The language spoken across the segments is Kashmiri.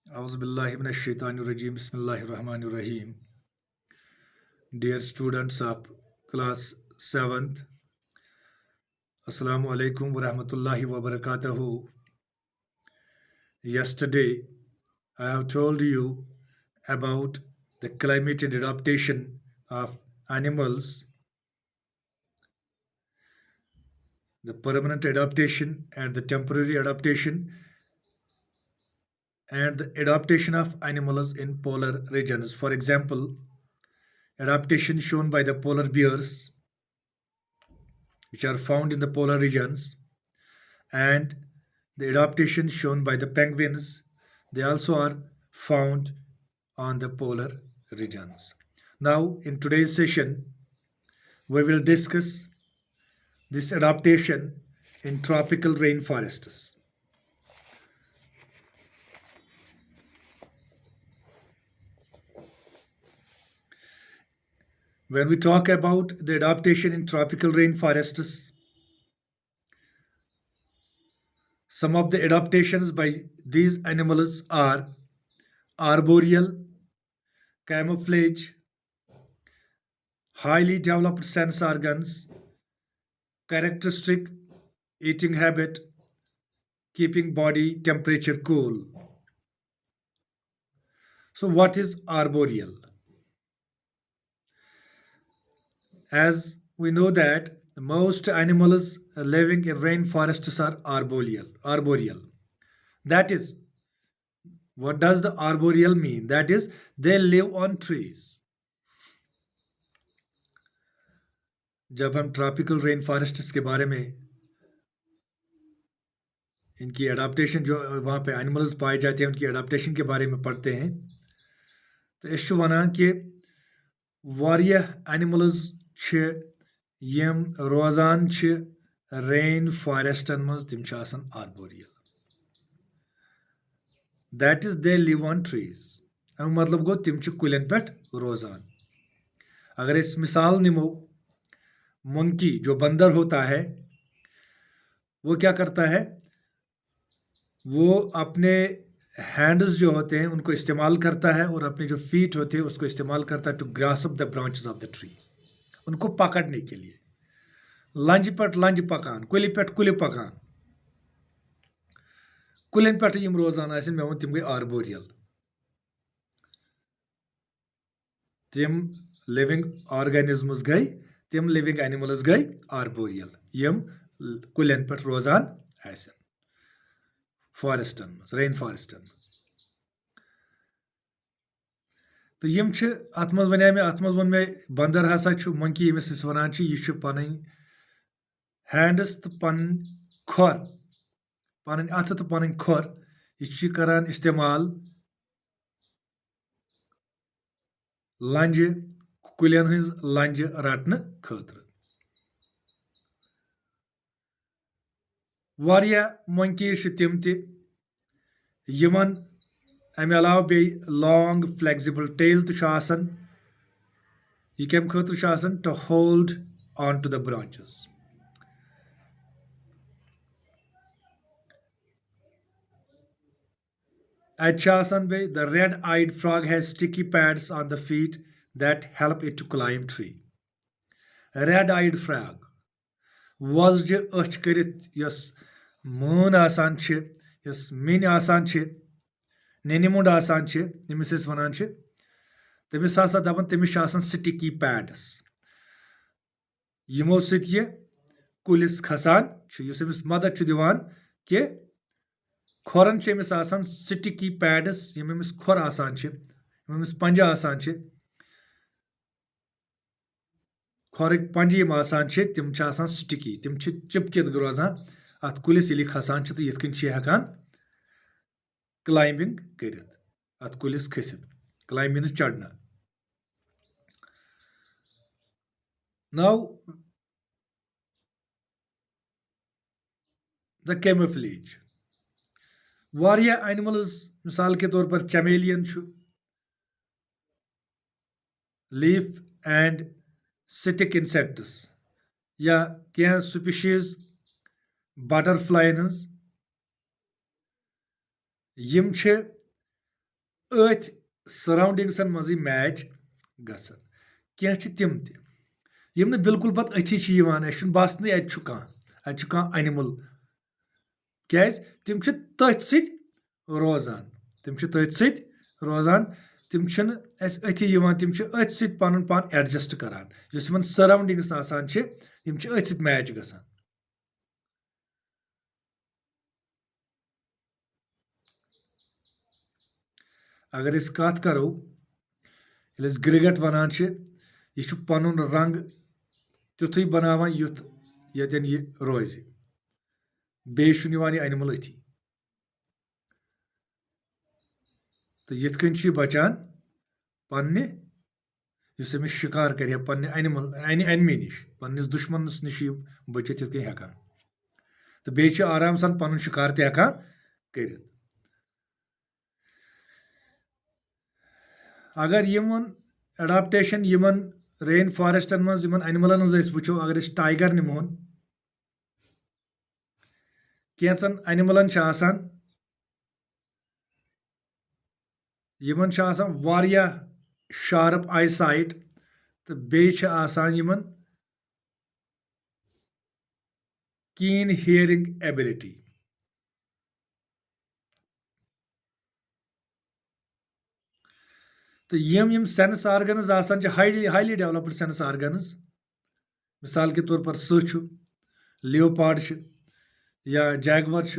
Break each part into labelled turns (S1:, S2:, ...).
S1: Auzubillahi minash-shaytanir-rajim. Bismillahir-rahmanir-rahim. Dear students of class 7th, Assalamu alaikum wa rahmatullahi wa barakatuhu. Yesterday, I have told you about the climate and adaptation of animals, the permanent adaptation and the temporary adaptation, and the adaptation of animals in polar regions. For example, adaptation shown by the polar bears, which are found in the polar regions, and the adaptation shown by the penguins. They also are found on the polar regions. Now, in today's session, we will discuss this adaptation in tropical rainforests. When we talk about the adaptation in tropical rainforests, some of the adaptations by these animals are arboreal, camouflage, highly developed sense organs, characteristic eating habit, keeping body temperature cool. So, what is arboreal? As we know that most animals living in rainforests are arboreal. Arboreal. That is, what does the arboreal mean? That is, they live on trees. जब हम ट्रॉपिकल रेन फॉरेस्ट्स के बारे में इनकी अडाप्टेशन जो वहाँ पे एनिमल्स पाए जाते हैं उनकी अडाप्टेशन के बारे में पढ़ते हैं तो अस छ वनान कि वारियाह एनिमल्स छ यम रोजान छ रेन फॉरेस्टन मज तिम छ आसान arboreal that is they live on trees um मतलब गो तिम छ कुलन पे रोजान अगर इस मिसाल निमो मंकी जो बंदर होता है वो क्या करता है वो अपने हैंड्स जो होते हैं उनको इस्तेमाल करता है और अपने जो फीट होते हैं उसको इस्तेमाल करता है to grasp the branches of the tree उनको पकड़ने के लिए लंज पे लंज पकान कुलि पे कुलि पकान कुलन पे यम रोजान आसन मे वो तिम गई आर्बोरियल तिम लिविंग ऑर्गेनिजम्स गई तिम लिविंग एनिमल्स गई आर्बोरियल यम कुलन पे रोजान आसन फॉरेस्टन मज रेन फॉरेस्टन मज तो यम छ अत मज वने मे अत मज वन मे बंदर हसा छ मंकी यमिस अस वनान छ यह छ पन हैंड्स तो पन खोर पन अथ तो पन खोर यह छ करान इस्तेमाल लंज कुलियन हज लंज रटन खतर वारिया मंकीज छ तिम ते यमन अमे अलाव बे लॉन्ग फ्लेक्सिबल टेल तो छ आसन यह कम खतर छ आसन to hold on to the branches the red-eyed frog has sticky pads on the feet that help it to climb tree. Red-eyed frog. वजज अच करित यस मून आसान छ यस मिन आसान छ नेनिमुंड आसान छ यमिस अस वनान छ तमिस हसा दपन तमिस आसान स्टिकी पैड्स यमो सत ये कुलिस खसान छ युस अमिस मदद छ दिवान कि खोरन छ अमिस आसान स्टिकी पैड्स यम अमिस खोर आसान छ यम अमिस पंजा आसान छ खोरक पंज यम आसान छ तिम छ आसान स्टिकी तिम छ चिपकित रोजान अत कुलिस यलि खसान छ तो यथ कन छ हेकान क्लाइंबिंग करित अत कुलिस खसित क्लाइंबिंग चढ़ना now the camouflage Waria animals मिसाल के तौर पर चमेलियन छु लीफ एंड स्टिक इंसेक्ट्स या क्या स्पीशीज बटरफ्लाई हज यम छ अथ सराउंडिंग्सन मजी मैच गसन कह तिम यम न बिल्कुल पत अथी बासन कह एनिमल क्या तिम तथ रोजान तिम तथ रोजान तिम अथी तिम अथ पन पान एडजस्ट करान सराउंडिंग्स आसान यम अथ मैच गसान अगर इस कत करो गिरगट वनान यह पन रंग तुथु बनावान युथ यतन यह रोज बेन यह एनिमल अथी तो यथ कन बचान पन्ने अमिस शिकार कर पन्ने एनिमल एनमी निश पन्निस दुश्मनस निश बचित यथ हेकान तो बे आराम सान पन शिकार तकान कर अगर यमन एडाप्टेशन यमन रेन फॉरेस्टन मज एनिमलन वो अगर टाइगर निमोन कैंसन एनिमलन यमन वारिया शार्प आई साइट तो बेसान यमन कीन हियरिंग एबिलिटी तो यम सेंस आर्गन्स आसान हाईली डेवलप्ड सेंस आर्गन्स मिसाल के तौर पर लियोपार्ड या जैगवर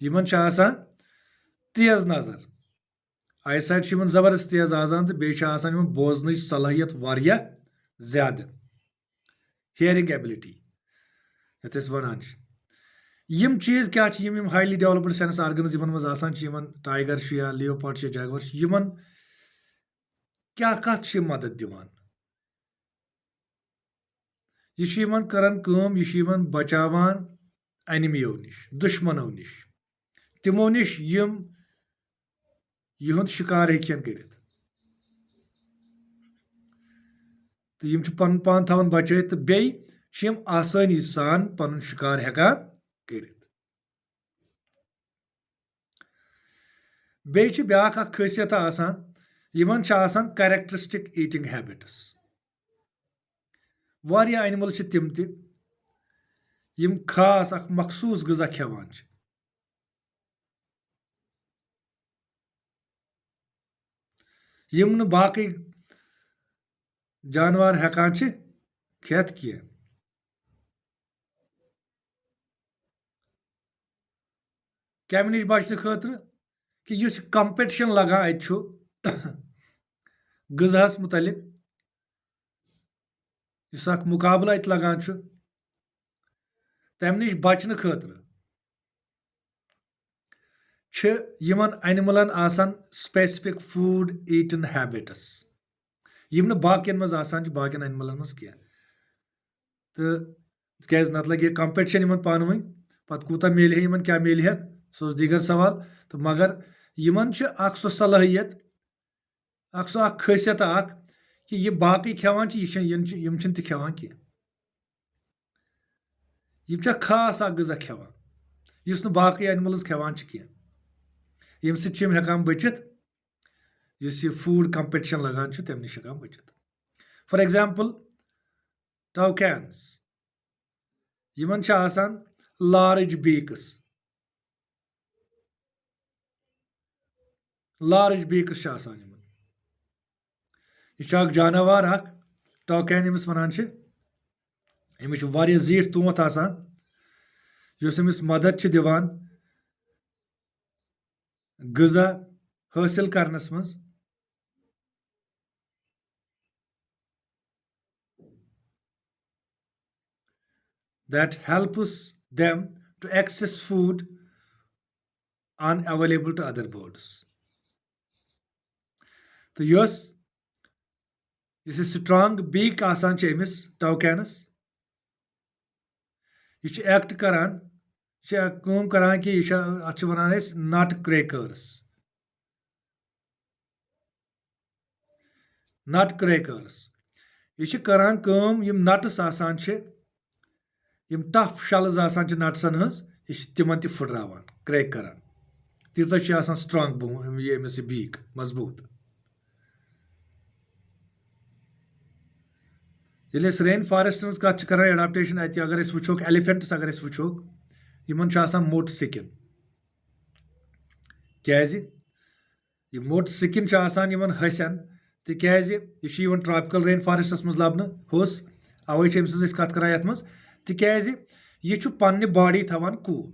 S1: यमन तेज नजर आई साइट जबरदस्त तेज आसान तो बेन बोजन सलाहियत वारिया ज्यादा हियरिंग एबिलिटी ये वनान यम चीज क्या यम हाईली डेवलप्ड सेंस आर्गन्स यमन टाइगर या लियोपार्ड या जैगवर यमन क्या कत मदद दिवान यह करान यह बचावान एनिमियों निश दुश्मनों निश तिमो निश यम युंद शिकार हेकन कर तो यम पन पान थवन बचित तो बेम आसानी सान पन शिकार हेकान कर ब्या खासियत आसान यमन कैरेक्टरिस्टिक ईटिंग हैबिट्स वारिया एनिमल तिम यम खास मखसूस गजा खेवान यम न बाकी जानवर हेकान खेत कह कम नश बचने खतर कि युस कंपटिशन लगान गजास मुतलिक मुकाबला लगान तम नश बचने खतर यमन एनिमलन आसान स्पेसिफिक फूड ईटन हैबिट्स यम न बाकियन मज आसान बाकियन एनिमलन मज कह तो क्या नत लगे कंपटिशन यमन पान वन पत कूता मिले यमन क्या मिले सो दीगर सवाल तो मगर यमन सो सलाहियत सो खासियत कि यह बाकी खेवान यम खेवान कह यम खास गजा खेवान इस बाकी एनिमल्स खेवान कह यम सम हेकान बचित इस फूड कंपटिशन लगान तम नश हेकान बचित फॉर एग्जाम्पल टौकैन्स यमन आसान लार्ज बीक्स आसान यह जानवर टौकैन यमिस वनान अमिस वारिया जीठ तोत आसान युस अमिस मदद दिवान गजा हासिल करनस मज that helps them to access food unavailable to other birds. तो यह स्ट्रांग बीक आसान अमिस टौकैनस यह एक्ट करान करान कि यह वनान नट क्रैकर्स यह करान यम नट्स आसान यम टफ शल्स आसान नट्सन हज यह तिमन फुटरावान क्रैक करान तीजा छ आसान स्ट्रांग ये अमिस बीक मजबूत। ये रेन फॉरेस्ट कत कर एडाप्टेशन अगर वो एलिफेंट्स अगर वो इन मोट स्किन क्या मोट स्किन हसन तिकाज यह ट्रॉपिकल रेन फॉरेस्टस मज लबन होस अवे कत कर ये मज तिकाज यह पन्ने बॉडी थवान कूल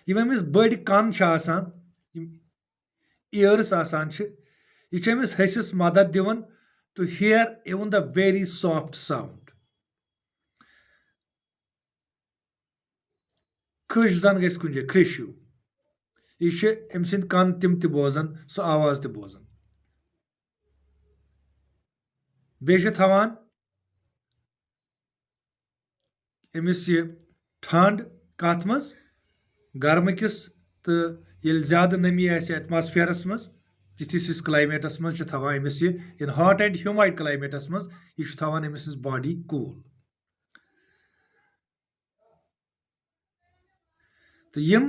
S1: यम अमिस बड़ कन ईयर्स यह अमिस हसिस मदद दिवन to hear even the very soft sound खश जन गस कुछ खश यह अम सद कन तिम बोजान सो आवाज बोजान बे थवान अमिस यह ठंड कत मज गर्म किस तो ये ज्यादा नमी एटमॉस्फेयरस मज तिथिस क्लाइमेटस मज थवान अमिस यह इन हॉट एंड ह्यूमाइड क्लाइमेटस मज यह थवान अमिस बॉडी कूल तो यम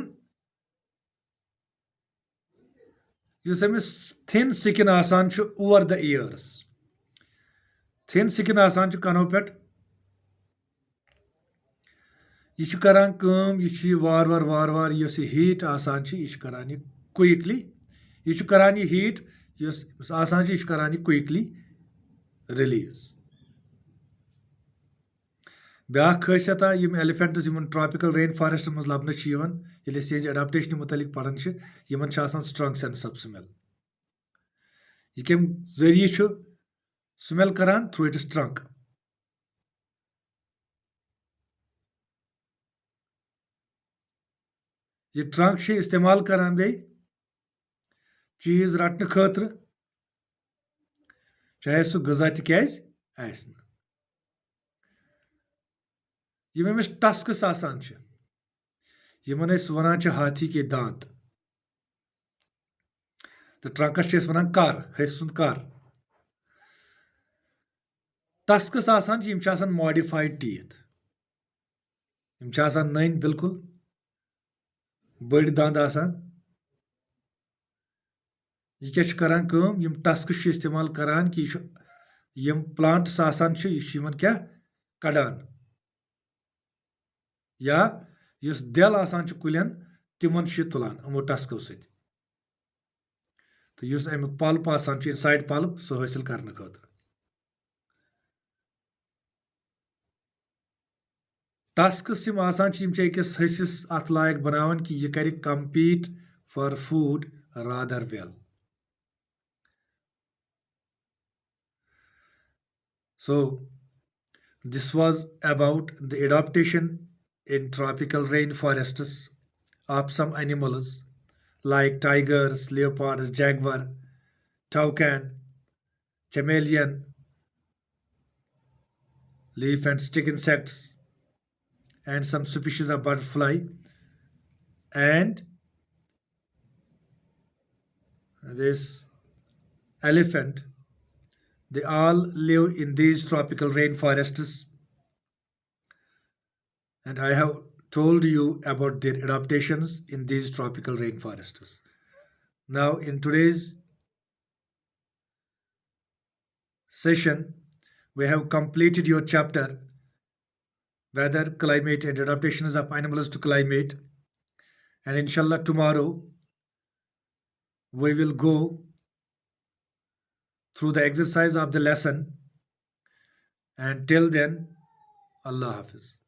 S1: अमिस थिन स्किन आसान over the years thin skin आसान कनो पे यह करान यह वार वार वार वार हीट आसान यह करान क्विकली यह करान यह हीट आसान यह करान क्विकली रिलीज ब्या खासियत यम elephants in tropical rain forest मज लबन ये एडाप्टेशन मुतलिक पढ़ान in strong sense of smell यह कम जरिए स्मेल करान थ्रू इट्स ट्रंक यह ट्रंक इस्तेमाल करान बे चीज रटने खतर चाहे सह गजा तज यम अमिस टस्कस आसान यमन वन हाथी के दांत तो ट्रंकस वन कर हस सुंद कर टस्कस आसान यम मॉडिफाइड टीथ यम नन बिल्कुल बड़ दंद आसान यह क्या करान यम टस्कस इस्तेमाल करान कि यम प्लांट्स आसान यह क्या कड़ान या यस दल आसान कुलन तिमन तुलान अमो टस्को सत तो यस अमुक पल्प आसान इनसाइड पल्प सह हासिल करने खतर टस्कस यम आसान अकिस हसिस अत लायक बनावन कि यह कर compete for food rather well so this was about the adaptation in tropical rainforests of some animals like tigers, leopards, jaguar, toucan, chameleon, leaf and stick insects, and some species of butterfly, and this elephant. They all live in these tropical rainforests, and I have told you about their adaptations in these tropical rainforests. Now, in today's session, we have completed your chapter weather, climate, and adaptations of animals to climate. And inshallah, tomorrow we will go through the exercise of the lesson. And till then, Allah Hafiz.